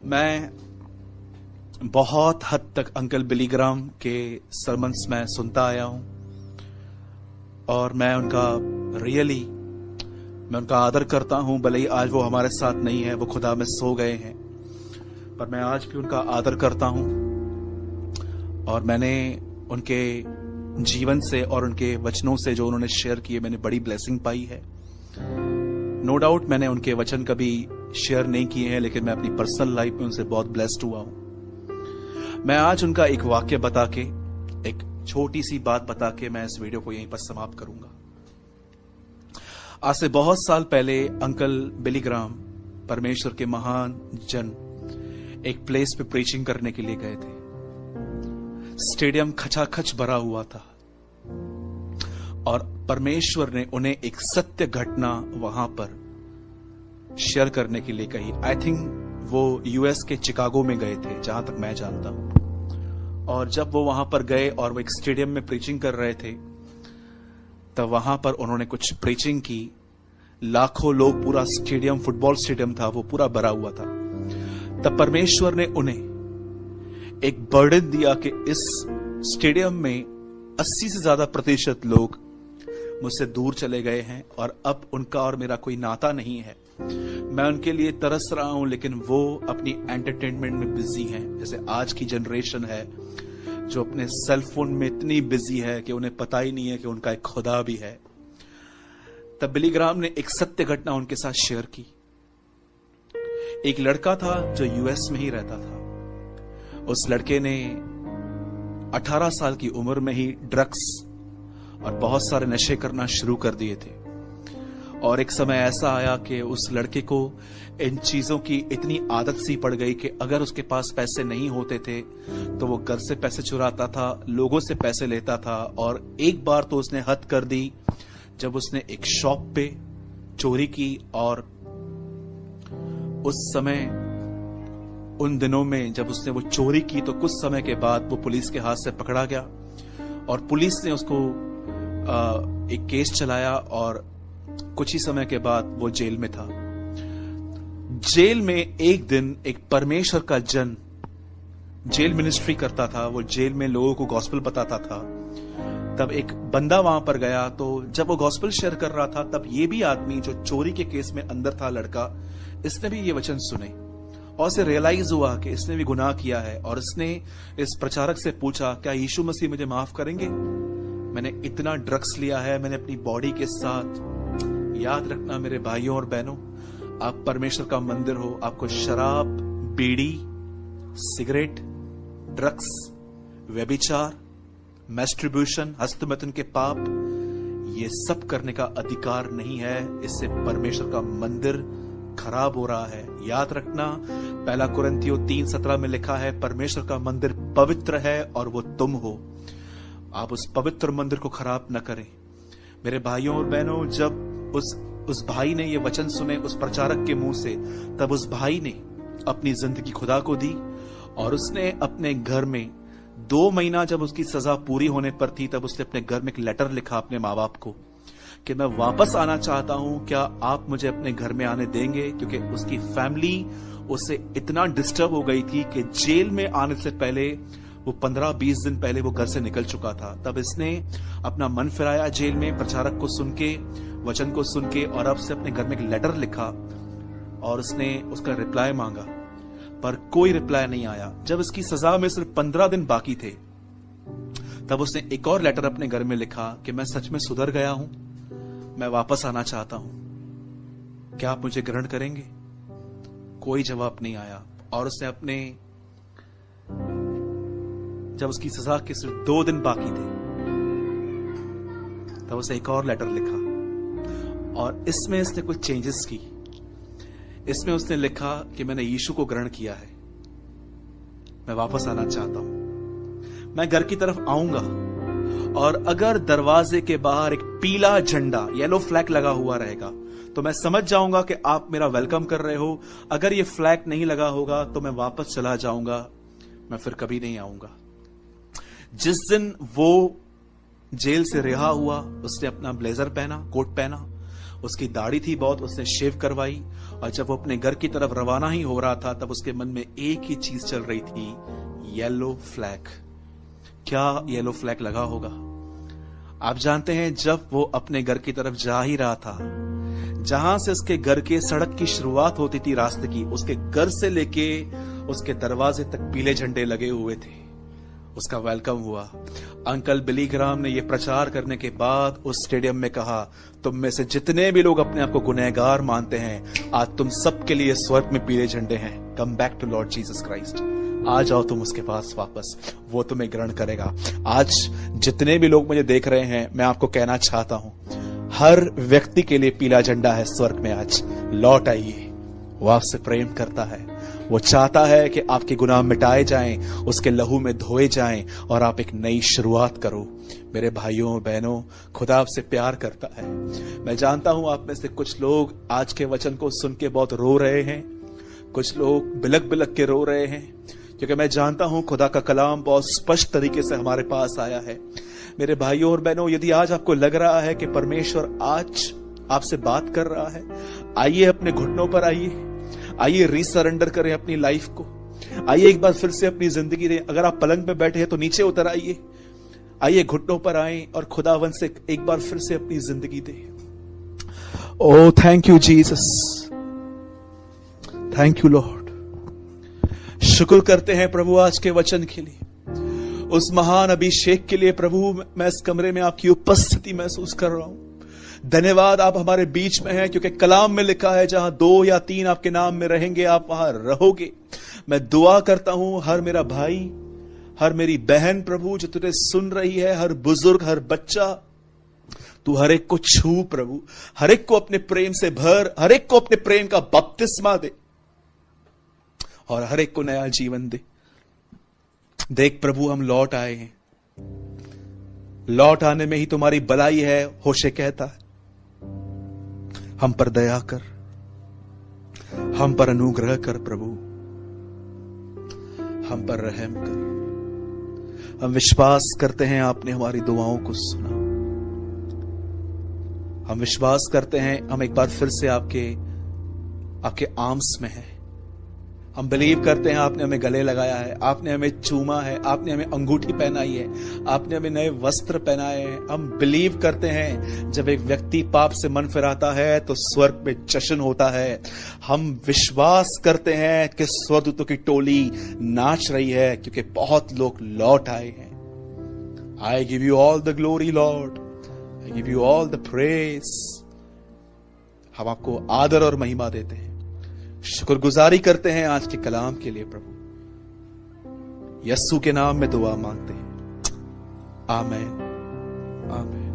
मैं बहुत हद तक अंकल बिली ग्राम के सरमन्स में सुनता आया हूं और मैं उनका आदर करता हूं। भले ही आज वो हमारे साथ नहीं है, वो खुदा में सो गए हैं, पर मैं आज भी उनका आदर करता हूं और मैंने उनके जीवन से और उनके वचनों से जो उन्होंने शेयर किए, मैंने बड़ी ब्लेसिंग पाई है। नो डाउट मैंने उनके वचन कभी शेयर नहीं किए हैं, लेकिन मैं अपनी पर्सनल लाइफ में उनसे बहुत ब्लेस्ड हुआ हूं। मैं आज उनका एक वाक्य बता के, एक छोटी सी बात बता के मैं इस वीडियो को यहीं पर समाप्त करूंगा। आज से बहुत साल पहले अंकल बिली ग्राम, परमेश्वर के महान जन, एक प्लेस पे प्रीचिंग करने के लिए गए थे। स्टेडियम खचाखच भरा हुआ था और परमेश्वर ने उन्हें एक सत्य घटना वहां पर शेयर करने के लिए कही। आई थिंक वो यूएस के चिकागो में गए थे, जहां तक मैं जानता हूं। और जब वो वहां पर गए और वो एक स्टेडियम में प्रीचिंग कर रहे थे, तब वहां पर उन्होंने कुछ प्रीचिंग की। लाखों लोग, पूरा स्टेडियम, फुटबॉल स्टेडियम था, वो पूरा भरा हुआ था। तब परमेश्वर ने उन्हें एक बर्डन दिया कि इस स्टेडियम में 80 से ज्यादा प्रतिशत लोग मुझसे दूर चले गए हैं और अब उनका और मेरा कोई नाता नहीं है। मैं उनके लिए तरस रहा हूं, लेकिन वो अपनी एंटरटेनमेंट में बिजी हैं। जैसे आज की जनरेशन है जो अपने सेल फोन में इतनी बिजी है कि उन्हें पता ही नहीं है कि उनका एक खुदा भी है। तब बिली ग्राम ने एक सत्य घटना उनके साथ शेयर की। एक लड़का था जो यूएस में ही रहता था। उस लड़के ने 18 साल की उम्र में ही ड्रग्स और बहुत सारे नशे करना शुरू कर दिए थे। और एक समय ऐसा आया कि उस लड़के को इन चीजों की इतनी आदत सी पड़ गई कि अगर उसके पास पैसे नहीं होते थे तो वो घर से पैसे चुराता था, लोगों से पैसे लेता था। और एक बार तो उसने हद कर दी जब उसने एक शॉप पे चोरी की। और उस समय, उन दिनों में जब उसने वो चोरी की, तो कुछ समय के बाद वो पुलिस के हाथ से पकड़ा गया और पुलिस ने उसको एक केस चलाया और कुछ ही समय के बाद वो जेल में था। जेल में एक दिन एक परमेश्वर का जन जेल मिनिस्ट्री करता था। वो जेल में लोगों को गॉस्पेल बताता था। तब एक बंदा वहां पर गया, तो जब वो गॉस्पेल शेयर कर रहा था, तब ये भी आदमी जो चोरी के केस में अंदर था, लड़का, इसने भी ये वचन सुने और उसे रियलाइज हुआ कि इसने भी गुनाह किया है। और इसने इस प्रचारक से पूछा, क्या यीशु मसीह मुझे माफ करेंगे? मैंने इतना ड्रग्स लिया है, मैंने अपनी बॉडी के साथ। याद रखना मेरे भाइयों और बहनों, आप परमेश्वर का मंदिर हो। आपको शराब, बीड़ी, सिगरेट, ड्रग्स, व्यभिचार, मैस्ट्रिब्यूशन, हस्तमैथुन के पाप, ये सब करने का अधिकार नहीं है। इससे परमेश्वर का मंदिर खराब हो रहा है। याद रखना, पहला कुरिन्थियों 3:17 में लिखा है, परमेश्वर का मंदिर पवित्र है और वो तुम हो। आप उस पवित्र मंदिर को खराब न करें। मेरे भाइयों और बहनों, जब उस भाई ने ये वचन सुने उस प्रचारक के मुंह से, तब उस भाई ने अपनी जिंदगी खुदा को दी और उसने अपने घर में 2 महीना, जब उसकी सजा पूरी होने पर थी, तब उसने अपने घर में एक लेटर लिखा अपने माँ बाप को कि मैं वापस आना चाहता हूं, क्या आप मुझे अपने घर में आने देंगे? क्योंकि उसकी फैमिली उससे इतना डिस्टर्ब हो गई थी कि जेल में आने से पहले वो 15-20 दिन पहले वो घर से निकल चुका था। तब इसने अपना मन फिराया जेल में, प्रचारक को सुन के, वचन को सुन के, और अब से अपने घर में एक लेटर लिखा और उसने उसका रिप्लाई मांगा, पर कोई रिप्लाई नहीं आया। जब इसकी सजा में सिर्फ 15 दिन बाकी थे, तब उसने एक और लेटर अपने घर में लिखा कि मैं सच में सुधर गया हूं, मैं वापस आना चाहता हूं, क्या आप मुझे ग्रहण करेंगे? कोई जवाब नहीं आया। और उसने अपने, जब उसकी सजा के सिर्फ 2 दिन बाकी थे, तब उसे एक और लेटर लिखा और इसमें इसने कुछ चेंजेस की। इसमें उसने लिखा कि मैंने यीशु को ग्रहण किया है, मैं वापस आना चाहता हूं, मैं घर की तरफ आऊंगा और अगर दरवाजे के बाहर एक पीला झंडा, येलो फ्लैग लगा हुआ रहेगा, तो मैं समझ जाऊंगा कि आप मेरा वेलकम कर रहे हो। अगर ये फ्लैग नहीं लगा होगा तो मैं वापस चला जाऊंगा, मैं फिर कभी नहीं आऊंगा। जिस दिन वो जेल से रिहा हुआ, उसने अपना ब्लेजर पहना, कोट पहना, उसकी दाढ़ी थी बहुत, उसने शेव करवाई, और जब वो अपने घर की तरफ रवाना ही हो रहा था तब उसके मन में एक ही चीज चल रही थी, येलो फ्लैग। क्या येलो फ्लैग लगा होगा? आप जानते हैं, जब वो अपने घर की तरफ जा ही रहा था, जहां से उसके घर के सड़क की शुरुआत होती थी रास्ते की, उसके घर से लेके उसके दरवाजे तक पीले झंडे लगे हुए थे। उसका वेलकम हुआ। अंकल बिली ग्राम ने यह प्रचार करने के बाद उस स्टेडियम में कहा, तुम में से जितने भी लोग अपने आप को गुनहगार मानते हैं, आज तुम सबके लिए स्वर्ग में पीले झंडे हैं। Come back to Lord Jesus Christ. आ जाओ तुम उसके पास वापस, वो तुम्हें ग्रहण करेगा। आज जितने भी लोग मुझे देख रहे हैं, मैं आपको कहना चाहता हूं, हर व्यक्ति के लिए पीला झंडा है स्वर्ग में। आज लौट आइए। वो आपसे प्रेम करता है। वो चाहता है कि आपके गुनाह मिटाए जाएं, उसके लहू में धोए जाएं और आप एक नई शुरुआत करो। मेरे भाइयों बहनों, खुदा आपसे प्यार करता है। मैं जानता हूं आप में से कुछ लोग आज के वचन को सुन के बहुत रो रहे हैं, कुछ लोग बिलक बिलक के रो रहे हैं, क्योंकि मैं जानता हूं खुदा का कलाम बहुत स्पष्ट तरीके से हमारे पास आया है। मेरे भाइयों और बहनों, यदि आज आपको लग रहा है कि परमेश्वर आज आपसे बात कर रहा है, आइए अपने घुटनों पर आइए रीसरेंडर करें अपनी लाइफ को। आइए एक बार फिर से अपनी जिंदगी दें। अगर आप पलंग पे बैठे हैं तो नीचे उतर आइए घुटनों पर आए और खुदावन से एक बार फिर से अपनी जिंदगी दें। Oh thank you Jesus, thank you Lord. शुक्र करते हैं प्रभु आज के वचन के लिए, उस महान अभिषेक के लिए। प्रभु मैं इस कमरे में आपकी उपस्थिति महसूस कर रहा हूं। धन्यवाद, आप हमारे बीच में हैं, क्योंकि कलाम में लिखा है, जहां 2 या 3 आपके नाम में रहेंगे आप वहां रहोगे। मैं दुआ करता हूं हर मेरा भाई, हर मेरी बहन प्रभु जो तुझे सुन रही है, हर बुजुर्ग, हर बच्चा, तू हर एक को छू प्रभु, हर एक को अपने प्रेम से भर, हर एक को अपने प्रेम का बपतिस्मा दे और हर एक को नया जीवन दे। देख प्रभु, हम लौट आए हैं, लौट आने में ही तुम्हारी भलाई है। होशे कहता है, हम पर दया कर, हम पर अनुग्रह कर प्रभु, हम पर रहम कर। हम विश्वास करते हैं आपने हमारी दुआओं को सुना। हम विश्वास करते हैं हम एक बार फिर से आपके आर्म्स में हैं। हम बिलीव करते हैं आपने हमें गले लगाया है, आपने हमें चूमा है, आपने हमें अंगूठी पहनाई है, आपने हमें नए वस्त्र पहनाए हैं। हम बिलीव करते हैं जब एक व्यक्ति पाप से मन फिराता है तो स्वर्ग में जश्न होता है। हम विश्वास करते हैं कि स्वर्गदूतों की टोली नाच रही है, क्योंकि बहुत लोग लौट आए हैं। I give you all the glory Lord, I give you all the praise. हम आपको आदर और महिमा देते हैं, शुक्रगुजारी करते हैं आज के कलाम के लिए प्रभु। यस्सु के नाम में दुआ मांगते हैं, आमीन, आमीन।